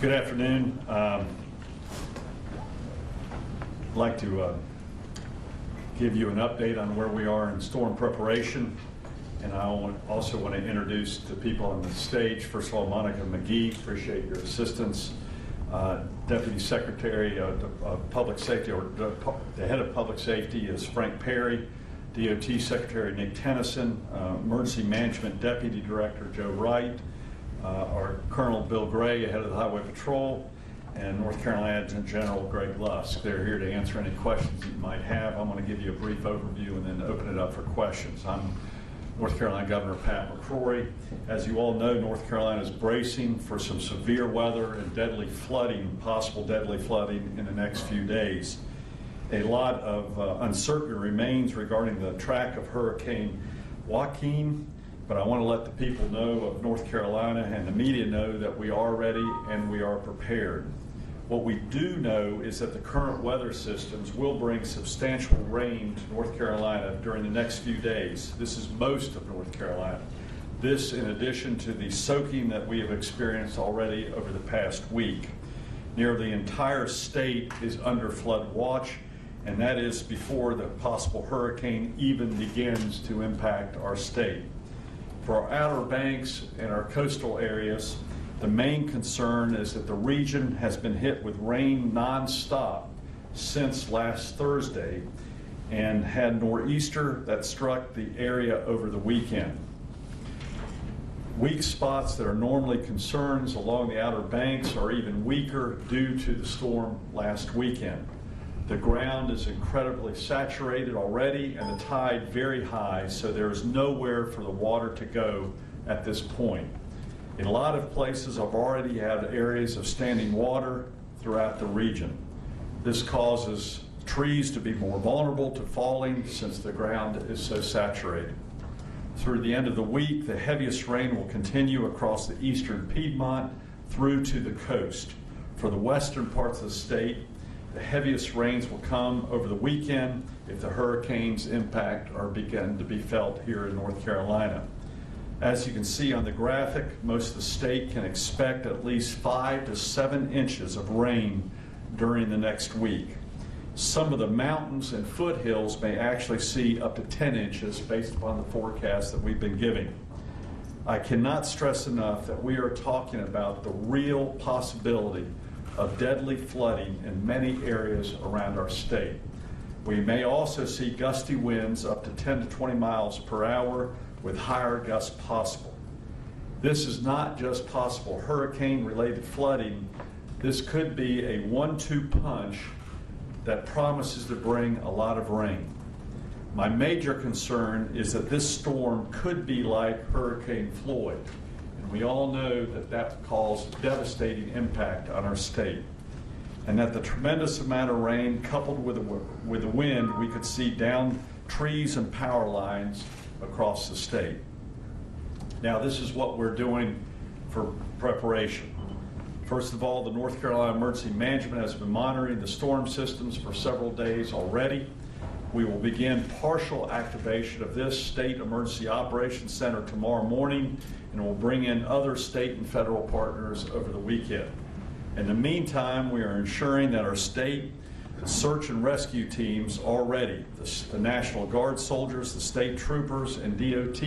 Good afternoon. I'd like to give you an update on where we are in storm preparation, and I also want to introduce the people on the stage. First of all, Monica McGee, appreciate your assistance. Deputy Secretary of Public Safety, or the head of Public Safety is Frank Perry. DOT Secretary Nick Tennyson, Emergency Management Deputy Director Joe Wright, our Colonel Bill Gray, head of the Highway Patrol, and North Carolina Adjutant General Greg Lusk. They're here to answer any questions you might have. I'm going to give you a brief overview and then open it up for questions. I'm North Carolina Governor Pat McCrory. As you all know, North Carolina is bracing for some severe weather and deadly flooding, possible deadly flooding in the next few days. A lot of uncertainty remains regarding the track of Hurricane Joaquin, but I want to let the people know of North Carolina and the media know that we are ready and we are prepared. What we do know is that the current weather systems will bring substantial rain to North Carolina during the next few days. This is most of North Carolina. This in addition to the soaking that we have experienced already over the past week. Nearly the entire state is under flood watch, and that is before the possible hurricane even begins to impact our state. For our Outer Banks and our coastal areas, the main concern is that the region has been hit with rain nonstop since last Thursday and had nor'easter that struck the area over the weekend. Weak spots that are normally concerns along the Outer Banks are even weaker due to the storm last weekend. The ground is incredibly saturated already and the tide very high, so there is nowhere for the water to go at this point. In a lot of places, I've already had areas of standing water throughout the region. This causes trees to be more vulnerable to falling since the ground is so saturated. Through the end of the week, the heaviest rain will continue across the eastern Piedmont through to the coast. For the western parts of the state, the heaviest rains will come over the weekend if the hurricane's impact are begin to be felt here in North Carolina. As you can see on the graphic, most of the state can expect at least 5 to 7 inches of rain during the next week. Some of the mountains and foothills may actually see up to 10 inches based upon the forecast that we've been giving. I cannot stress enough that we are talking about the real possibility of deadly flooding in many areas around our state. We may also see gusty winds up to 10 to 20 miles per hour with higher gusts possible. This is not just possible hurricane-related flooding. This could be a 1-2 punch that promises to bring a lot of rain. My major concern is that this storm could be like Hurricane Floyd. We all know that that caused devastating impact on our state, and that the tremendous amount of rain coupled with the wind, we could see down trees and power lines across the state. Now, this is what we're doing for preparation. First of all, the North Carolina Emergency Management has been monitoring the storm systems for several days already. We will begin partial activation of this State Emergency Operations Center tomorrow morning, and we'll bring in other state and federal partners over the weekend. In the meantime, we are ensuring that our state search and rescue teams are ready. The National Guard soldiers, the state troopers, and DOT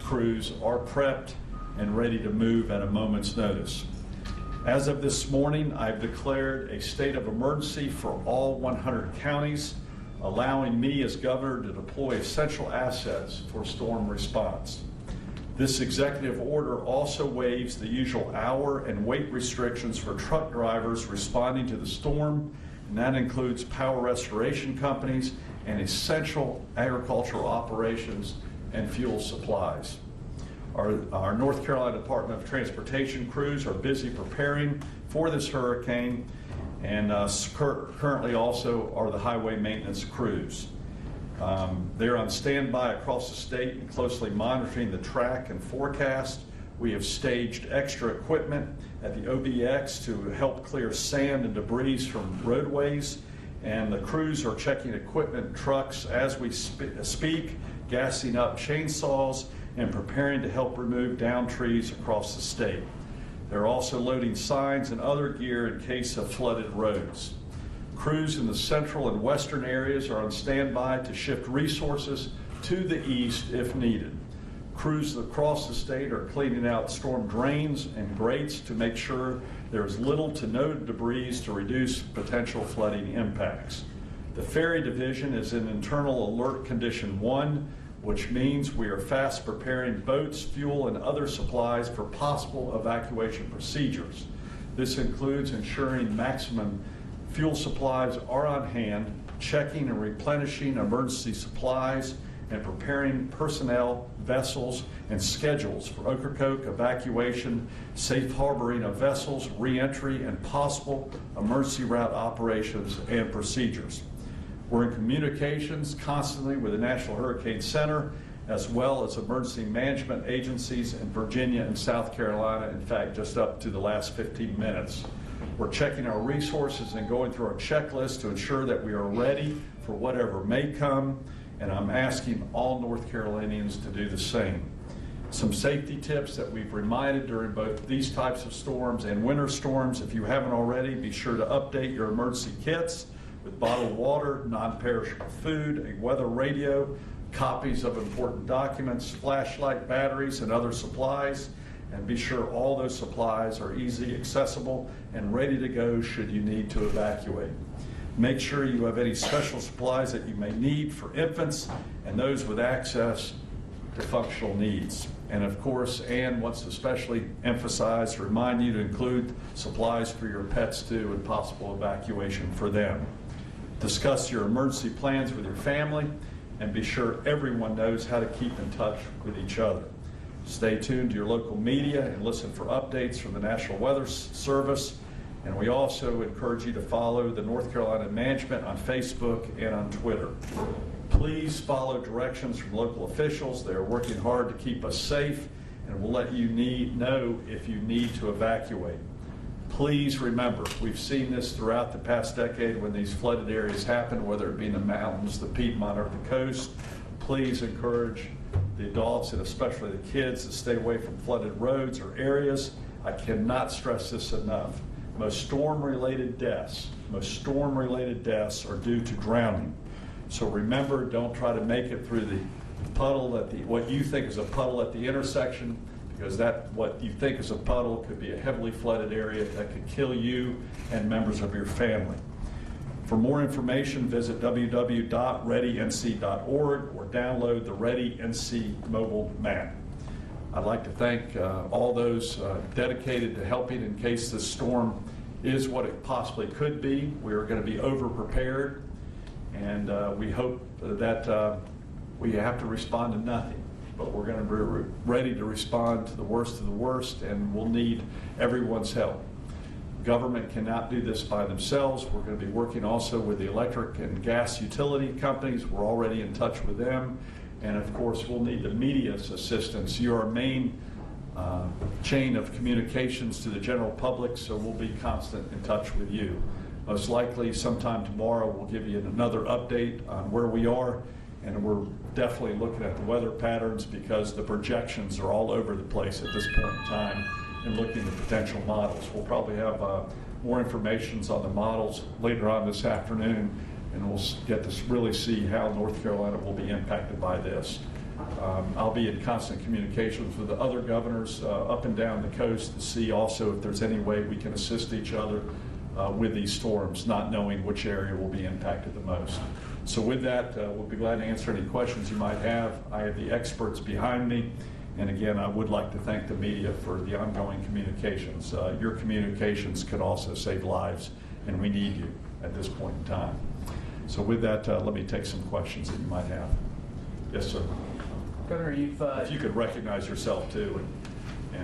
crews are prepped and ready to move at a moment's notice. As of this morning, I've declared a state of emergency for all 100 counties, allowing me as governor to deploy essential assets for storm response. This executive order also waives the usual hour and weight restrictions for truck drivers responding to the storm, and that includes power restoration companies and essential agricultural operations and fuel supplies. Our North Carolina Department of Transportation crews are busy preparing for this hurricane, and currently also are the highway maintenance crews. They're on standby across the state and closely monitoring the track and forecast. We have staged extra equipment at the OBX to help clear sand and debris from roadways, and the crews are checking equipment trucks as we speak, gassing up chainsaws, and preparing to help remove down trees across the state. They're also loading signs and other gear in case of flooded roads. Crews in the central and western areas are on standby to shift resources to the east if needed. Crews across the state are cleaning out storm drains and grates to make sure there is little to no debris to reduce potential flooding impacts. The Ferry Division is in internal alert condition 1, which means we are fast preparing boats, fuel, and other supplies for possible evacuation procedures. This includes ensuring maximum fuel supplies are on hand, checking and replenishing emergency supplies, and preparing personnel, vessels, and schedules for Ocracoke evacuation, safe harboring of vessels, re-entry, and possible emergency route operations and procedures. We're in communications constantly with the National Hurricane Center, as well as emergency management agencies in Virginia and South Carolina, in fact, just up to the last 15 minutes. We're checking our resources and going through our checklist to ensure that we are ready for whatever may come, and I'm asking all North Carolinians to do the same. Some safety tips that we've reminded during both these types of storms and winter storms. If you haven't already, be sure to update your emergency kits with bottled water, non-perishable food, a weather radio, copies of important documents, flashlight batteries, and other supplies. And be sure all those supplies are easily accessible and ready to go should you need to evacuate. Make sure you have any special supplies that you may need for infants and those with access to functional needs. And of course, Anne wants to especially emphasize, remind you to include supplies for your pets too and possible evacuation for them. Discuss your emergency plans with your family and be sure everyone knows how to keep in touch with each other. Stay tuned to your local media and listen for updates from the National Weather Service. And we also encourage you to follow the North Carolina Management on Facebook and on Twitter. Please follow directions from local officials. They are working hard to keep us safe, and will let you know if you need to evacuate. Please remember, we've seen this throughout the past decade when these flooded areas happen, whether it be in the mountains, the Piedmont, or the coast. Please encourage the adults and especially the kids to stay away from flooded roads or areas. I cannot stress this enough. Most storm-related deaths are due to drowning. So remember, don't try to make it through the puddle what you think is a puddle at the intersection, because what you think is a puddle could be a heavily flooded area that could kill you and members of your family. For more information, visit www.readync.org or download the Ready NC mobile map. I'd like to thank all those dedicated to helping in case this storm is what it possibly could be. We are going to be over-prepared, and we hope that we have to respond to nothing, but we're going to be ready to respond to the worst of the worst, and we'll need everyone's help. Government cannot do this by themselves. We're going to be working also with the electric and gas utility companies. We're already in touch with them. And of course, we'll need the media's assistance. You're our main chain of communications to the general public, so we'll be constant in touch with you. Most likely sometime tomorrow we'll give you another update on where we are, and we're definitely looking at the weather patterns because the projections are all over the place at this point in time, and looking at potential models. We'll probably have more information on the models later on this afternoon, and we'll get to really see how North Carolina will be impacted by this. I'll be in constant communications with the other governors up and down the coast to see also if there's any way we can assist each other with these storms, not knowing which area will be impacted the most. So with that, we'll be glad to answer any questions you might have. I have the experts behind me. And again, I would like to thank the media for the ongoing communications. Your communications could also save lives, and we need you at this point in time. So with that, let me take some questions that you might have. Yes, sir. Governor, if you could recognize yourself too.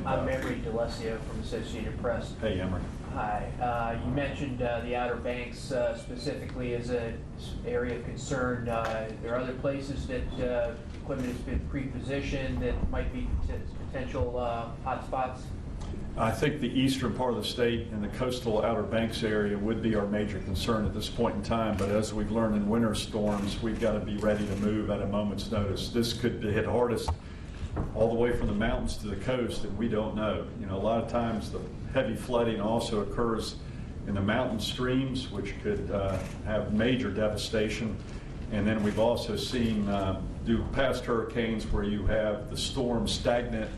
I'm Emery DeLessio from Associated Press. Hey, Emery. Hi. You mentioned the Outer Banks specifically as an area of concern. There are other places that equipment has been pre-positioned that might be potential hot spots? I think the eastern part of the state and the coastal Outer Banks area would be our major concern at this point in time, but as we've learned in winter storms, we've got to be ready to move at a moment's notice. This could hit hardest all the way from the mountains to the coast, and we don't know. You know, a lot of times the heavy flooding also occurs in the mountain streams, which could have major devastation. And then we've also seen through past hurricanes where you have the storm stagnant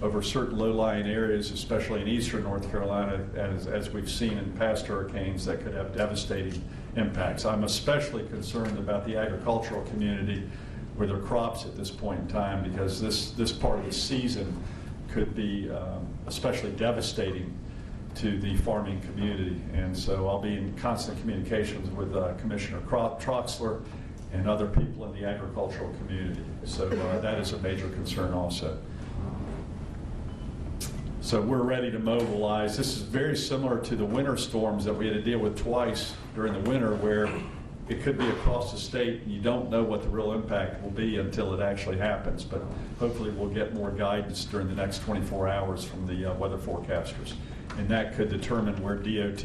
over certain low-lying areas, especially in eastern North Carolina, as we've seen in past hurricanes that could have devastating impacts. I'm especially concerned about the agricultural community with their crops at this point in time, because this part of the season could be especially devastating to the farming community. And so I'll be in constant communications with Commissioner Troxler and other people in the agricultural community. So that is a major concern also. So we're ready to mobilize. This is very similar to the winter storms that we had to deal with twice during the winter, where it could be across the state and you don't know what the real impact will be until it actually happens. But hopefully we'll get more guidance during the next 24 hours from the weather forecasters. And that could determine where DOT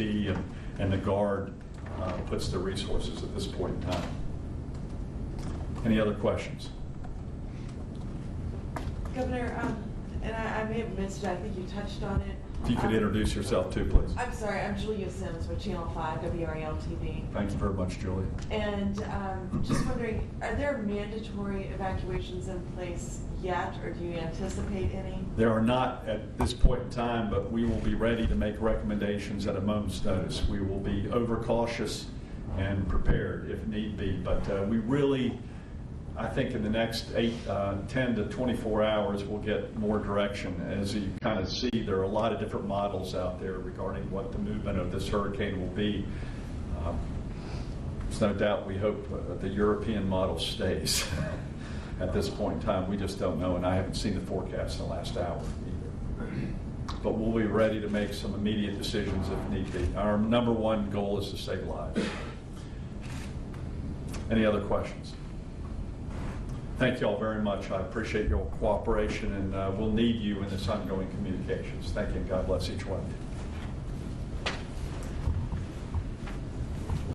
and the Guard puts their resources at this point in time. Any other questions? Governor, and I may have missed it, I think you touched on it. If you could introduce yourself too, please. I'm sorry, I'm Julia Sims with Channel 5 WRAL TV. Thank you very much, Julie. And just wondering, are there mandatory evacuations in place yet, or do you anticipate any? There are not at this point in time, but we will be ready to make recommendations at a moment's notice. We will be overcautious and prepared if need be, but we really, I think in the next 10 to 24 hours, we'll get more direction. As you kind of see, there are a lot of different models out there regarding what the movement of this hurricane will be. There's no doubt we hope the European model stays. At this point in time, we just don't know, and I haven't seen the forecast in the last hour either. But we'll be ready to make some immediate decisions if need be. Our number one goal is to save lives. Any other questions? Thank you all very much. I appreciate your cooperation, and we'll need you in this ongoing communications. Thank you, and God bless each one of you.